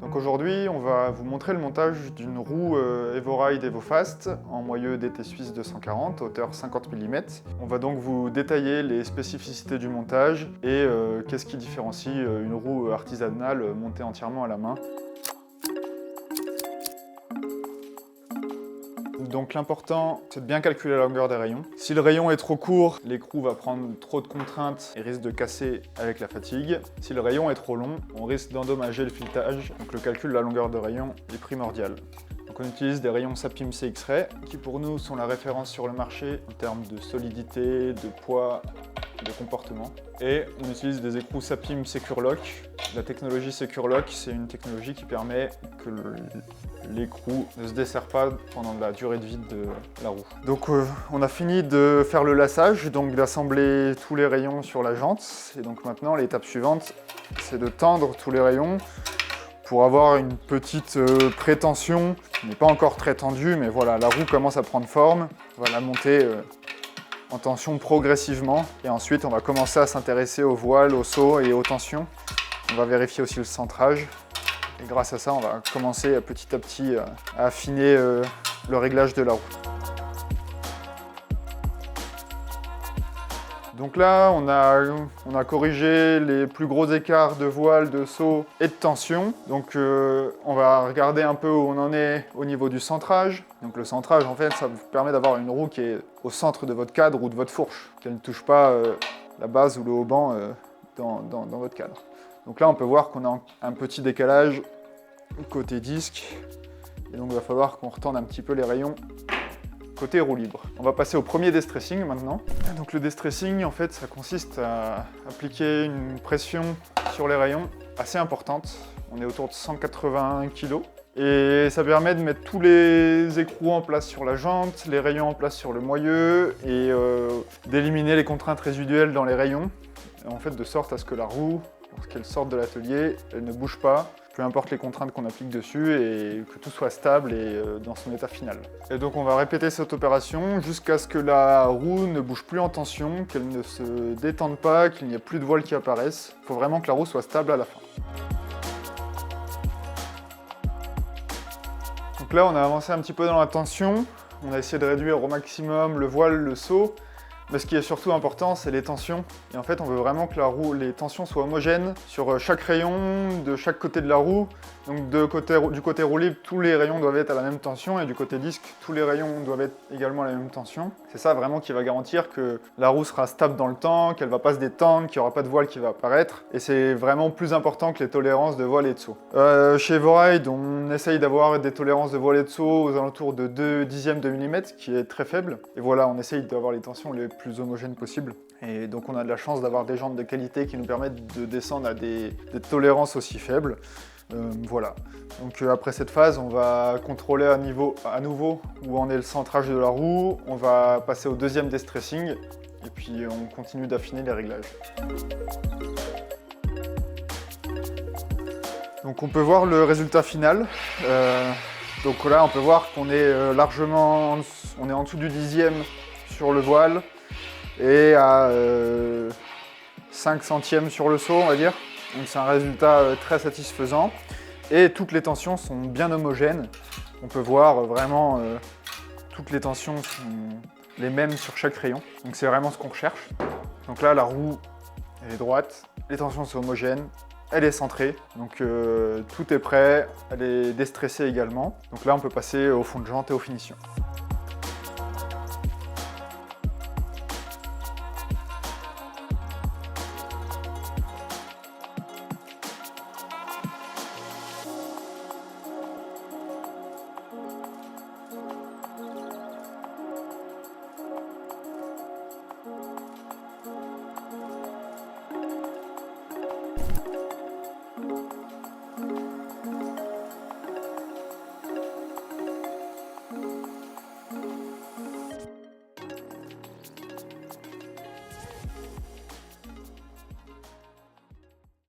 Donc aujourd'hui, on va vous montrer le montage d'une roue EvoRide EvoFast en moyeu DT Suisse 240, hauteur 50 mm. On va donc vous détailler les spécificités du montage et qu'est-ce qui différencie une roue artisanale montée entièrement à la main. Donc l'important, c'est de bien calculer la longueur des rayons. Si le rayon est trop court, l'écrou va prendre trop de contraintes et risque de casser avec la fatigue. Si le rayon est trop long, on risque d'endommager le filetage. Donc le calcul de la longueur de rayon est primordial. Donc on utilise des rayons Sapim CX-Ray qui pour nous sont la référence sur le marché en termes de solidité, de poids, de comportement. Et on utilise des écrous Sapim SecureLock. La technologie SecureLock, c'est une technologie qui permet que l'écrou ne se desserre pas pendant la durée de vie de la roue. Donc on a fini de faire le lassage, donc d'assembler tous les rayons sur la jante. Et donc maintenant, l'étape suivante, c'est de tendre tous les rayons pour avoir une petite prétension. Qui n'est pas encore très tendue, mais voilà, la roue commence à prendre forme. On va la monter en tension progressivement. Et ensuite, on va commencer à s'intéresser aux voiles, aux seaux et aux tensions. On va vérifier aussi le centrage. Et grâce à ça, on va commencer petit à petit à affiner le réglage de la roue. Donc là, on a corrigé les plus gros écarts de voile, de saut et de tension. Donc on va regarder un peu où on en est au niveau du centrage. Donc le centrage, en fait, ça vous permet d'avoir une roue qui est au centre de votre cadre ou de votre fourche, qu'elle ne touche pas la base ou le haut-banc dans votre cadre. Donc là, on peut voir qu'on a un petit décalage côté disque. Et donc il va falloir qu'on retende un petit peu les rayons côté roue libre. On va passer au premier destressing maintenant. Donc le destressing, en fait, ça consiste à appliquer une pression sur les rayons assez importante. On est autour de 180 kg. Et ça permet de mettre tous les écrous en place sur la jante, les rayons en place sur le moyeu et d'éliminer les contraintes résiduelles dans les rayons. En fait, de sorte à ce que la roue, lorsqu'elle sort de l'atelier, elle ne bouge pas, peu importe les contraintes qu'on applique dessus, et que tout soit stable et dans son état final. Et donc on va répéter cette opération jusqu'à ce que la roue ne bouge plus en tension, qu'elle ne se détende pas, qu'il n'y ait plus de voile qui apparaissent. Il faut vraiment que la roue soit stable à la fin. Donc là on a avancé un petit peu dans la tension, on a essayé de réduire au maximum le voile, le saut. Mais ce qui est surtout important, c'est les tensions. Et en fait, on veut vraiment que les tensions soient homogènes sur chaque rayon, de chaque côté de la roue. Donc du côté roue libre, tous les rayons doivent être à la même tension, et du côté disque, tous les rayons doivent être également à la même tension. C'est ça vraiment qui va garantir que la roue sera stable dans le temps, qu'elle ne va pas se détendre, qu'il n'y aura pas de voile qui va apparaître. Et c'est vraiment plus important que les tolérances de voile et de saut. Chez EvoRide, on essaye d'avoir des tolérances de voile et de saut aux alentours de 2 dixièmes de millimètre, qui est très faible. Et voilà, on essaye d'avoir les tensions les plus homogènes possibles. Et donc on a de la chance d'avoir des jantes de qualité qui nous permettent de descendre à des tolérances aussi faibles. Voilà. Donc après cette phase, on va contrôler à nouveau où en est le centrage de la roue. On va passer au deuxième destressing et puis on continue d'affiner les réglages. Donc on peut voir le résultat final. Donc là, on peut voir qu'on est largement, on est en dessous du dixième sur le voile et à 5 centièmes sur le saut, on va dire. Donc c'est un résultat très satisfaisant et toutes les tensions sont bien homogènes. On peut voir vraiment toutes les tensions sont les mêmes sur chaque rayon. Donc c'est vraiment ce qu'on recherche. Donc là, la roue elle est droite, les tensions sont homogènes, elle est centrée, donc tout est prêt, elle est déstressée également. Donc là, on peut passer au fond de jante et aux finitions.